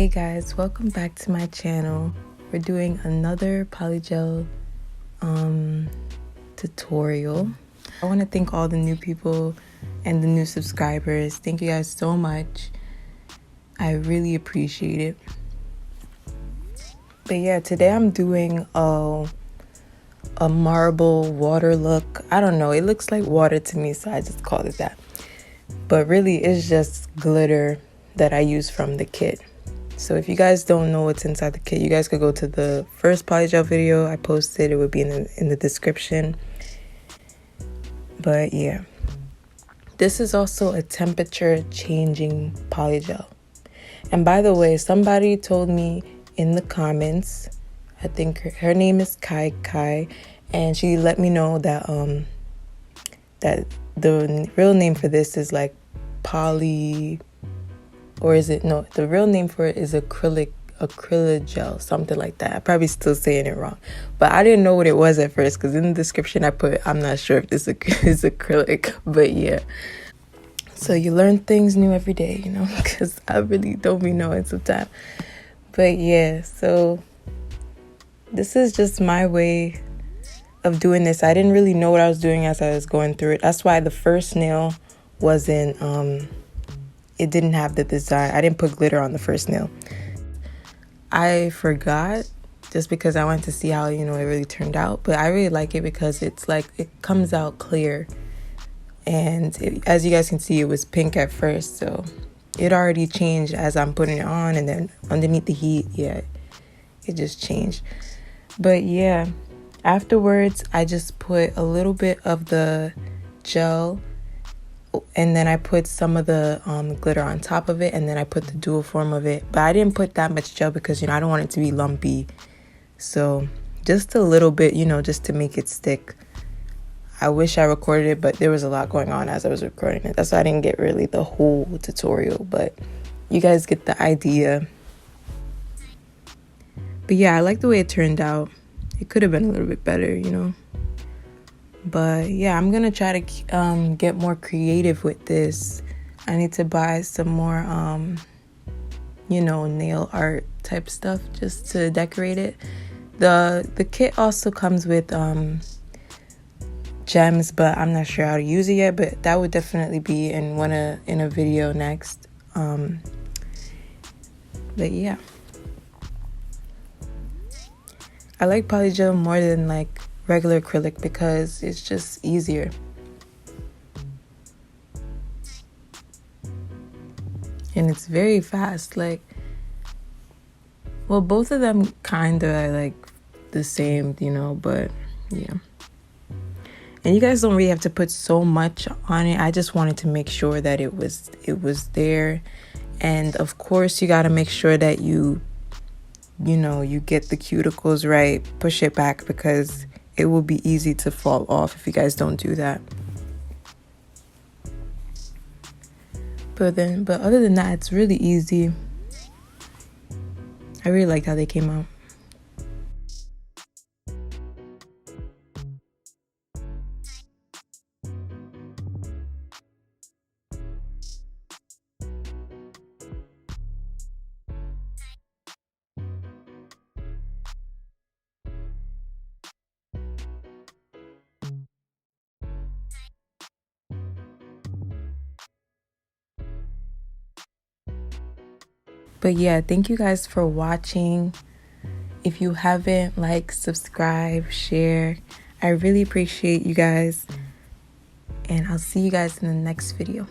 guys, welcome back to my channel. We're doing another Polygel tutorial. I want to thank all the new people and the new subscribers. Thank you guys so much. I really appreciate it. But yeah, today I'm doing a marble water look. I don't know, it looks like water to me, so I just called it that. But really it's just glitter that I use from the kit. So if you guys don't know what's inside the kit, you guys could go to the first Polygel video I posted. It would be in the description. But yeah, this is also a temperature changing Polygel. And by the way, somebody told me in the comments, I think her name is Kai, and she let me know that that the real name for this is like or is it, no, the real name for it is acrylogel, something like that. I'm probably still saying it wrong, but I didn't know what it was at first because in the description I put, I'm not sure if this is acrylic, but yeah. So you learn things new every day, you know, because I really don't be knowing sometimes. But yeah, so this is just my way of doing this. I didn't really know what I was doing as I was going through it. That's why the first nail wasn't, it didn't have the design. I didn't put glitter on the first nail. I forgot just because I wanted to see how, you know, it really turned out. But I really like it because it's like, it comes out clear. And as you guys can see, it was pink at first. So it already changed as I'm putting it on. And then underneath the heat, yeah, it just changed. But yeah, afterwards, I just put a little bit of the gel. And then I put some of the glitter on top of it, and then I put the dual form of it. But I didn't put that much gel because, you know, I don't want it to be lumpy. So just a little bit, you know, just to make it stick. I wish I recorded it, but there was a lot going on as I was recording it. That's why I didn't get really the whole tutorial, but you guys get the idea. But yeah, I like the way it turned out. It could have been a little bit better, you know. But yeah, I'm gonna try to get more creative with this. I need to buy some more you know, nail art type stuff just to decorate it. The kit also comes with gems, but I'm not sure how to use it yet, but that would definitely be in a video next. But yeah, I like Polygel more than like regular acrylic because it's just easier. And it's very fast. Like, well, both of them kind of are like the same, you know, but yeah. And you guys don't really have to put so much on it. I just wanted to make sure that it was there. And of course, you got to make sure that you know, you get the cuticles right, push it back, because it will be easy to fall off if you guys don't do that. But other than that, it's really easy. I really liked how they came out. But yeah, thank you guys for watching. If you haven't, like, subscribe, share. I really appreciate you guys. And I'll see you guys in the next video.